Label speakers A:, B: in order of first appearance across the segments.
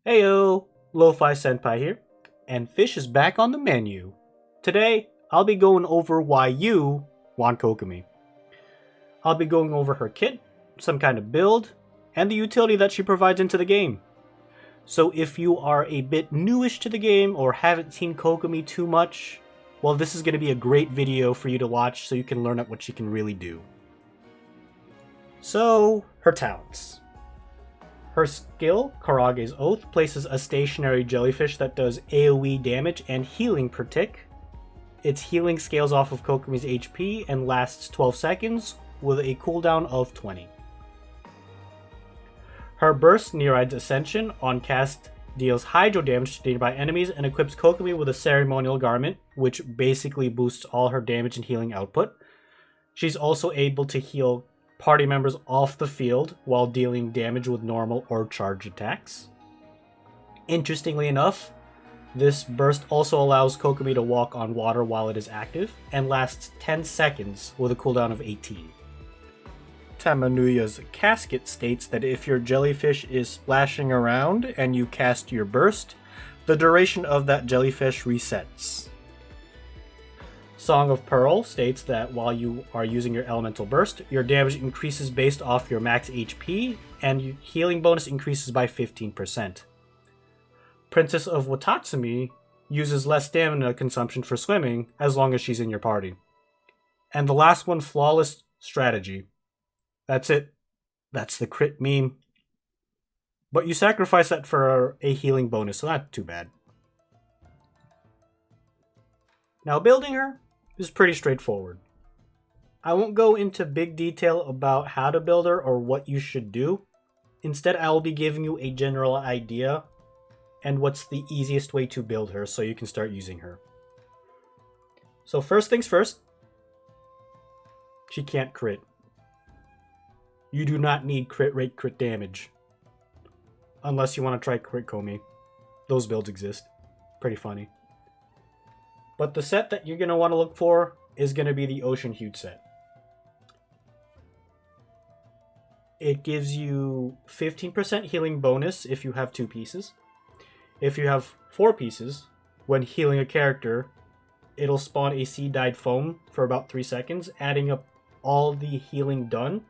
A: Heyo, Lo-Fi Senpai here, and fish is back on the menu. Today, I'll be going over why you want Kokomi. I'll be going over her kit, some kind of build, and the utility that she provides into the game. So if you are a bit newish to the game or haven't seen Kokomi too much, well, this is going to be a great video for you to watch so you can learn what she can really do. So, her talents. Her skill, Karage's Oath, places a stationary jellyfish that does AoE damage and healing per tick. Its healing scales off of Kokomi's HP and lasts 12 seconds with a cooldown of 20. Her burst, Nereid's Ascension, on cast deals hydro damage to nearby enemies and equips Kokomi with a ceremonial garment, which basically boosts all her damage and healing output. She's also able to heal party members off the field while dealing damage with normal or charged attacks. Interestingly enough, this burst also allows Kokomi to walk on water while it is active and lasts 10 seconds with a cooldown of 18. Tamanuya's casket states that if your jellyfish is splashing around and you cast your burst, the duration of that jellyfish resets. Song of Pearl states that while you are using your elemental burst, your damage increases based off your max HP, and your healing bonus increases by 15%. Princess of Watatsumi uses less stamina consumption for swimming as long as she's in your party. And the last one, Flawless Strategy. That's it. That's the crit meme. But you sacrifice that for a healing bonus, so not too bad. Now building her is pretty straightforward. I won't go into big detail about how to build her or what you should do. Instead, I will be giving you a general idea and what's the easiest way to build her so you can start using her. So first things first, she can't crit. You do not need crit rate, crit damage. Unless you want to try Crit Komi. Those builds exist. Pretty funny. But the set that you're going to want to look for is going to be the Ocean Hued set. It gives you 15% healing bonus if you have 2 pieces. If you have 4 pieces, when healing a character, it'll spawn a sea-dyed foam for about 3 seconds, adding up all the healing done,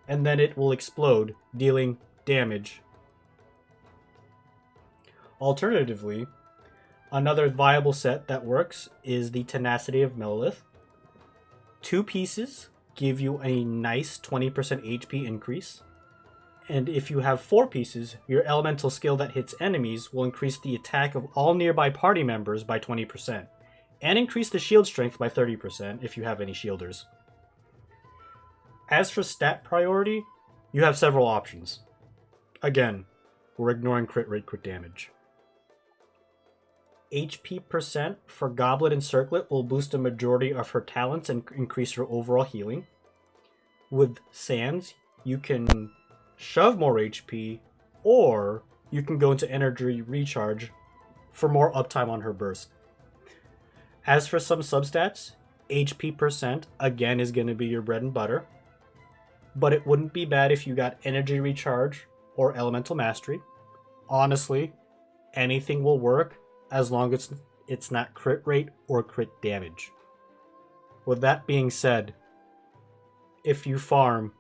A: and then it will explode, dealing damage. Alternatively, another viable set that works is the Tenacity of Melilith. 2 pieces give you a nice 20% HP increase. And if you have 4 pieces, your elemental skill that hits enemies will increase the attack of all nearby party members by 20%, and increase the shield strength by 30% if you have any shielders. As for stat priority, you have several options. Again, we're ignoring crit rate, crit damage. HP percent for Goblet and Circlet will boost a majority of her talents and increase her overall healing. With Sands, you can shove more HP, or you can go into Energy Recharge for more uptime on her burst. As for some substats, HP percent again is going to be your bread and butter, but it wouldn't be bad if you got Energy Recharge or Elemental Mastery. Honestly, anything will work as long as it's not crit rate or crit damage. With that being said, if you farm,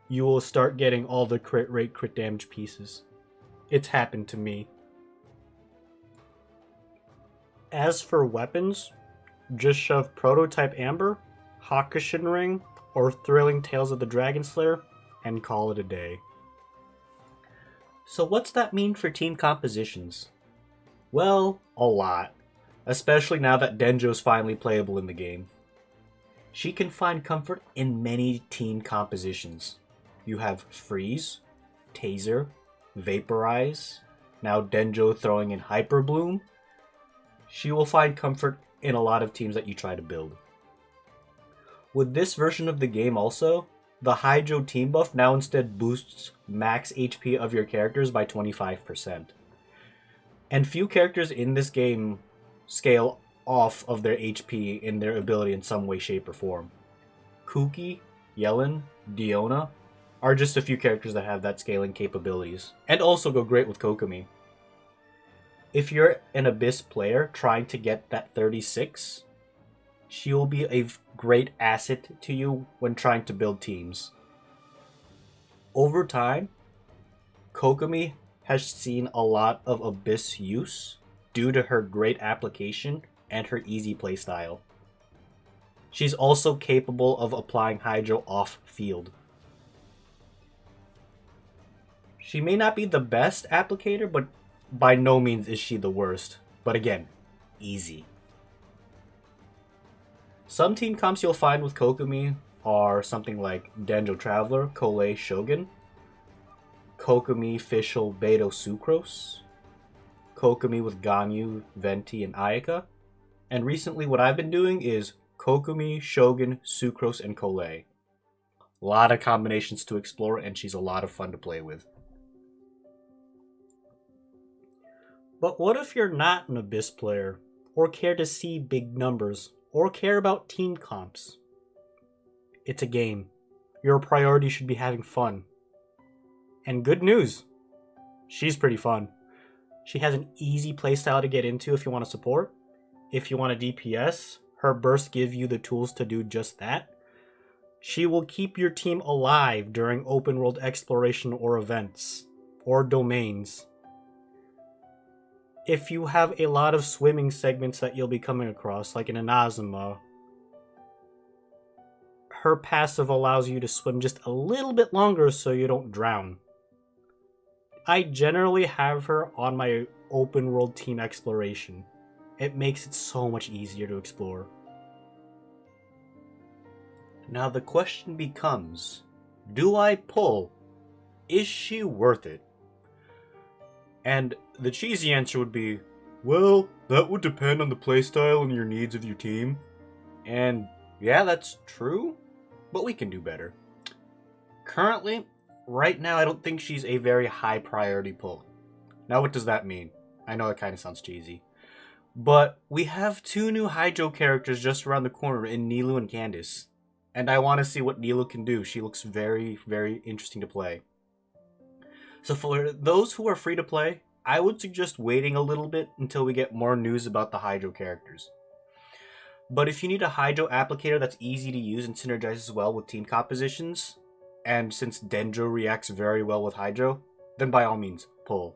A: you will start getting all the crit rate, crit damage pieces. It's happened to me. As for weapons, just shove Prototype Amber, Hakushin Ring, or Thrilling Tales of the Dragon Slayer, and call it a day. So what's that mean for team compositions? Well, a lot. Especially now that Denjo's finally playable in the game. She can find comfort in many team compositions. You have Freeze, Taser, Vaporize, now Denjo throwing in Hyper Bloom. She will find comfort in a lot of teams that you try to build. With this version of the game also, the Hydro team buff now instead boosts max HP of your characters by 25%. And few characters in this game scale off of their HP in their ability in some way, shape, or form. Kuki, Yellen, Diona are just a few characters that have that scaling capabilities, and also go great with Kokomi. If you're an Abyss player trying to get that 36, she will be a great asset to you when trying to build teams. Over time, Kokomi has seen a lot of Abyss use due to her great application and her easy playstyle. She's also capable of applying Hydro off-field. She may not be the best applicator, but by no means is she the worst. But again, easy. Some team comps you'll find with Kokomi are something like Denjo Traveler, Kole Shogun, Kokomi Fischl Beto Sucrose, Kokomi with Ganyu, Venti, and Ayaka. And recently what I've been doing is Kokomi, Shogun, Sucrose, and Kole. A lot of combinations to explore, and she's a lot of fun to play with. But what if you're not an Abyss player, or care to see big numbers, or care about team comps? It's a game. Your priority should be having fun. And good news, she's pretty fun. She has an easy playstyle to get into if you want to support. If you want a DPS, her bursts give you the tools to do just that. She will keep your team alive during open world exploration or events, or domains. If you have a lot of swimming segments that you'll be coming across, like in Inazuma, her passive allows you to swim just a little bit longer so you don't drown. I generally have her on my open world team exploration. It makes it so much easier to explore. Now the question becomes, do I pull? Is she worth it? And the cheesy answer would be, well, that would depend on the playstyle and your needs of your team. And yeah, that's true, but we can do better. Currently, right now, I don't think she's a very high priority pull. Now, what does that mean? I know that kind of sounds cheesy. But we have 2 new Hydro characters just around the corner in Nilou and Candice. And I want to see what Nilou can do. She looks very, very interesting to play. So for those who are free to play, I would suggest waiting a little bit until we get more news about the Hydro characters. But if you need a Hydro applicator that's easy to use and synergizes well with team compositions, and since Dendro reacts very well with Hydro, then by all means, pull.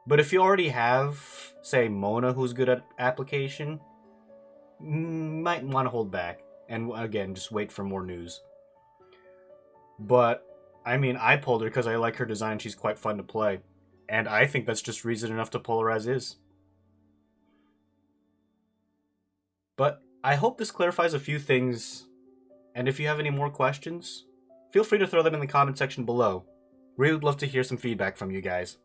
A: But if you already have, say, Mona who's good at application, might want to hold back. And again, just wait for more news. But, I mean, I pulled her because I like her design. She's quite fun to play. And I think that's just reason enough to pull her as is. But I hope this clarifies a few things. And if you have any more questions, feel free to throw them in the comment section below. Really would love to hear some feedback from you guys.